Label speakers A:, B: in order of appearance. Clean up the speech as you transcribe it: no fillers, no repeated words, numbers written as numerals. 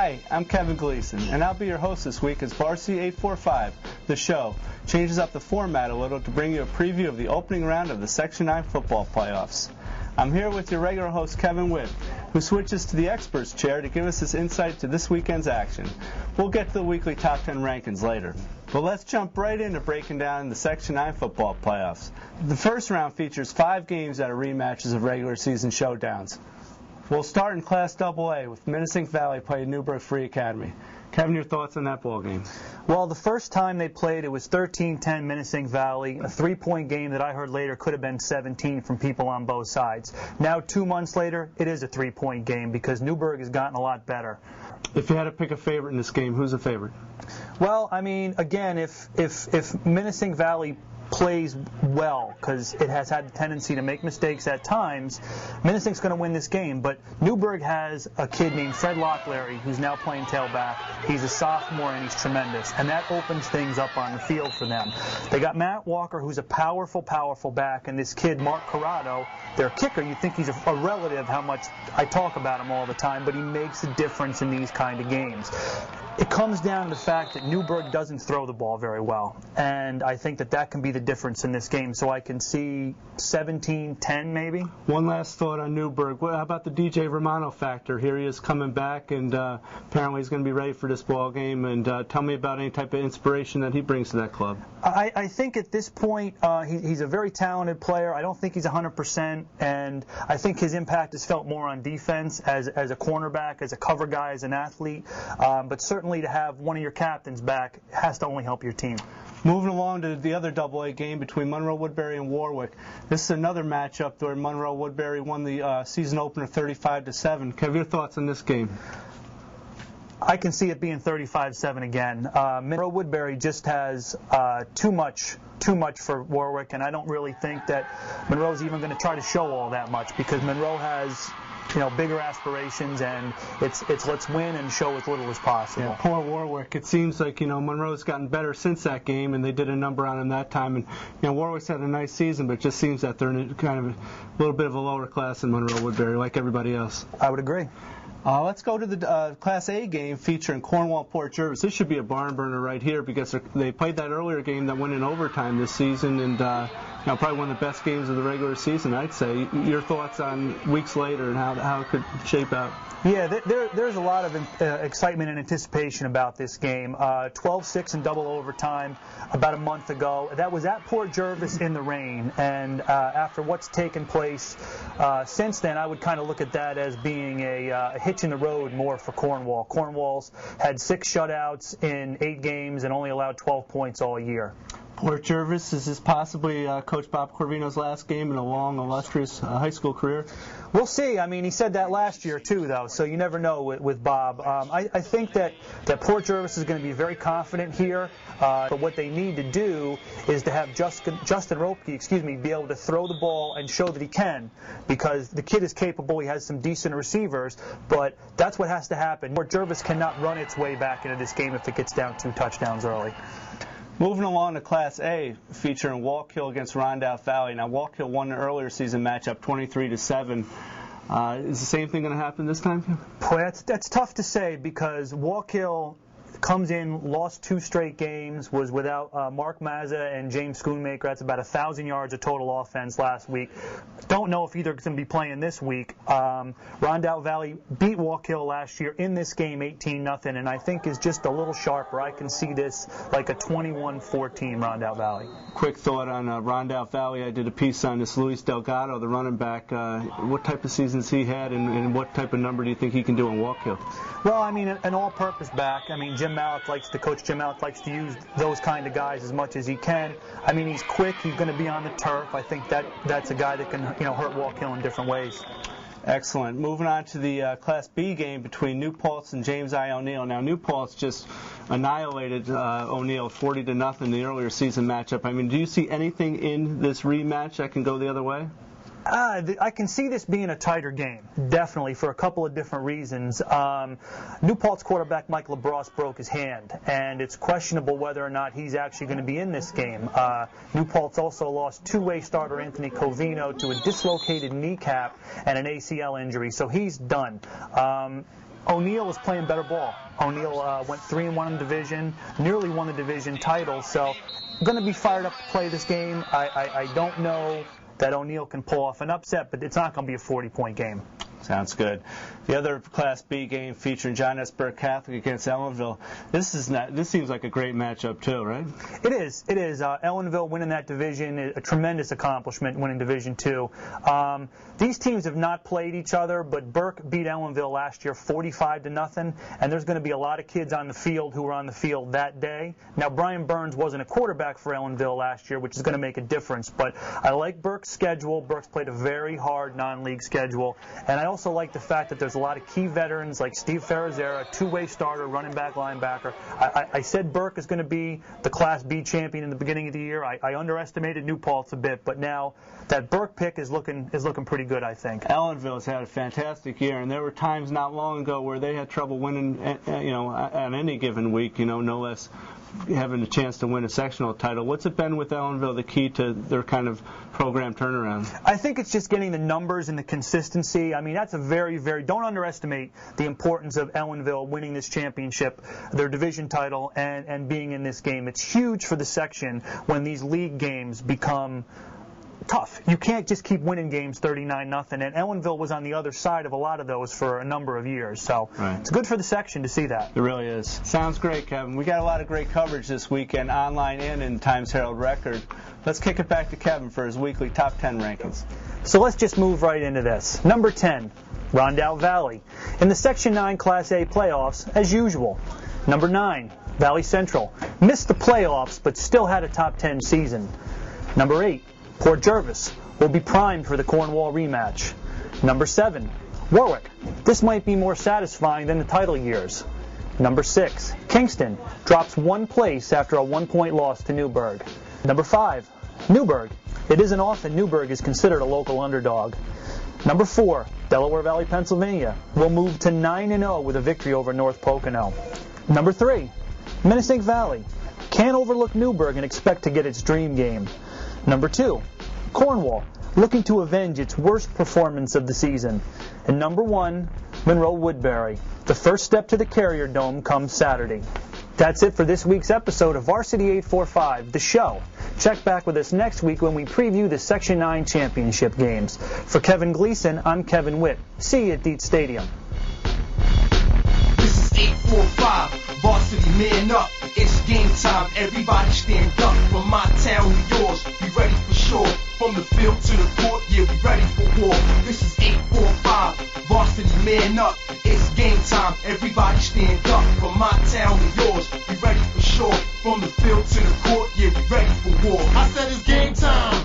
A: Hi, I'm Kevin Gleason, and I'll be your host this week as Varsity845, the show, changes up the format a little to bring you a preview of the opening round of the Section 9 football playoffs. I'm here with your regular host, Kevin Witt, who switches to the experts chair to give us his insight to this weekend's action. We'll get to the weekly top 10 rankings later. But let's jump right into breaking down the Section 9 football playoffs. The first round features 5 games that are rematches of regular season showdowns. We'll start in Class AA with Menacing Valley playing Newburgh Free Academy. Kevin, your thoughts on that ball game?
B: Well, the first time they played, it was 13-10 Menacing Valley, a 3-point game that I heard later could have been 17 from people on both sides. Now, 2 months later, it is a 3-point game because Newburgh has gotten a lot better.
A: If you had to pick a favorite in this game, who's a favorite?
B: Well, I mean, again, if Menacing Valley plays well, because it has had a tendency to make mistakes at times, Menacing's going to win this game. But Newburgh has a kid named Fred Lockleary who's now playing tailback. He's a sophomore and he's tremendous, and that opens things up on the field for them. They got Matt Walker, who's a powerful back, and this kid Mark Corrado, their kicker. You think he's a relative, how much I talk about him all the time, but he makes a difference in these kind of games. It comes down to the fact that Newburgh doesn't throw the ball very well, and I think that can be the difference in this game. So I can see 17-10 maybe.
A: One last thought on Newburgh. How about the DJ Romano factor? Here he is coming back, and apparently he's going to be ready for this ball game. And tell me about any type of inspiration that he brings to that club.
B: I think at this point he's a very talented player. I don't think he's 100%, and I think his impact is felt more on defense as a cornerback, as a cover guy, as an athlete. But certainly to have one of your captains back has to only help your team.
A: Moving along to the other AA game between Monroe Woodbury and Warwick. This is another matchup where Monroe Woodbury won the season opener 35-7. Kev, your thoughts on this game?
B: I can see it being 35-7 again. Monroe Woodbury just has too much for Warwick, and I don't really think that Monroe's even going to try to show all that much, because Monroe has bigger aspirations, and it's let's win and show as little as possible.
A: Yeah, poor Warwick. It seems like Monroe's gotten better since that game, and they did a number on him that time. And Warwick's had a nice season, but it just seems that they're in kind of a little bit of a lower class than Monroe Woodbury, like everybody else.
B: I would agree.
A: Let's go to the Class A game featuring Cornwall-Port Jervis. This should be a barn burner right here because they played that earlier game that went in overtime this season, and probably one of the best games of the regular season, I'd say. Your thoughts on weeks later and how it could shape out?
B: Yeah, there's a lot of excitement and anticipation about this game. 12-6 in double overtime about a month ago. That was at Port Jervis in the rain, and after what's taken place since then, I would kind of look at that as being a hitch in the road more for Cornwall. Cornwall's had 6 shutouts in 8 games and only allowed 12 points all year.
A: Port Jervis, is this possibly Coach Bob Corvino's last game in a long, illustrious high school career?
B: We'll see. I mean, he said that last year, too, though, so you never know with Bob. I think that Port Jervis is going to be very confident here, but what they need to do is to have Justin Ropke, be able to throw the ball and show that he can, because the kid is capable. He has some decent receivers, but that's what has to happen. Port Jervis cannot run its way back into this game if it gets down 2 touchdowns early.
A: Moving along to Class A, featuring Wallkill against Rondout Valley. Now, Wallkill won the earlier season matchup 23-7. Is the same thing going to happen this time?
B: Boy, that's tough to say, because Wallkill comes in, lost 2 straight games, was without Mark Mazza and James Schoonmaker. That's about 1,000 yards of total offense last week. Don't know if either is going to be playing this week. Rondout Valley beat Wallkill last year in this game 18-0, and I think is just a little sharper. I can see this like a 21-14 Rondout Valley.
A: Quick thought on Rondout Valley. I did a piece on this Luis Delgado, the running back. What type of seasons he had, and what type of number do you think he can do in Wallkill?
B: Well, I mean, an all-purpose back. I mean, Coach Jim Malik likes to use those kind of guys as much as he can. I mean, he's quick. He's going to be on the turf. I think that's a guy that can hurt Wallkill in different ways.
A: Excellent. Moving on to the Class B game between New Paltz and James I. O'Neill. Now, New Paltz just annihilated O'Neill 40-0 in the earlier season matchup. I mean, do you see anything in this rematch that can go the other way?
B: I can see this being a tighter game, definitely, for a couple of different reasons. New Paltz quarterback Mike LaBrosse broke his hand, and it's questionable whether or not he's actually going to be in this game. New Paltz also lost two-way starter Anthony Covino to a dislocated kneecap and an ACL injury, so he's done. O'Neill is playing better ball. O'Neill went 3-1 in the division, nearly won the division title, so I'm going to be fired up to play this game. I don't know that O'Neill can pull off an upset, but it's not going to be a 40-point game.
A: Sounds good. The other Class B game featuring John S. Burke Catholic against Ellenville. This seems like a great matchup too, right?
B: It is. Ellenville winning that division is a tremendous accomplishment, winning Division II. These teams have not played each other, but Burke beat Ellenville last year 45-0, and there's going to be a lot of kids on the field who were on the field that day. Now, Brian Burns wasn't a quarterback for Ellenville last year, which is going to make a difference, but I like Burke's schedule. Burke's played a very hard non-league schedule, and I also like the fact that there's a lot of key veterans like Steve Ferrazera, two-way starter, running back, linebacker. I said Burke is going to be the Class B champion in the beginning of the year. I underestimated New Paltz a bit, but now that Burke pick is looking pretty good, I think.
A: Ellenville has had a fantastic year, and there were times not long ago where they had trouble winning, on any given week, no less having a chance to win a sectional title. What's it been with Ellenville, the key to their kind of program turnaround?
B: I think it's just getting the numbers and the consistency. I mean, that's a very, don't underestimate the importance of Ellenville winning this championship, their division title, and being in this game. It's huge for the section when these league games become tough. You can't just keep winning games 39-0, and Ellenville was on the other side of a lot of those for a number of years. So It's good for the section to see that.
A: It really is. Sounds great, Kevin. We got a lot of great coverage this weekend, online and in Times-Herald Record. Let's kick it back to Kevin for his weekly top 10 rankings.
B: So let's just move right into this. Number 10, Rondout Valley. In the Section 9 Class A playoffs, as usual. Number 9, Valley Central. Missed the playoffs, but still had a top 10 season. Number 8, Port Jervis will be primed for the Cornwall rematch. Number 7, Warwick. This might be more satisfying than the title years. Number 6, Kingston drops one place after a 1-point loss to Newburgh. Number 5, Newburgh. It isn't often Newburgh is considered a local underdog. Number 4, Delaware Valley, Pennsylvania will move to 9-0 with a victory over North Pocono. Number 3, Minisink Valley. Can't overlook Newburgh and expect to get its dream game. Number 2, Cornwall, looking to avenge its worst performance of the season. And number 1, Monroe-Woodbury. The first step to the Carrier Dome comes Saturday. That's it for this week's episode of Varsity 845, the show. Check back with us next week when we preview the Section 9 championship games. For Kevin Gleason, I'm Kevin Witt. See you at Dietz Stadium.
C: This is 845, Varsity man up. It's game time, everybody stand up. From my town to yours, we ready for sure. From the field to the court, yeah, we ready for war. This is 845, Varsity man up. It's game time, everybody stand up. From my town to yours, we ready for sure. From the field to the court, yeah, we ready for war. I said it's game time.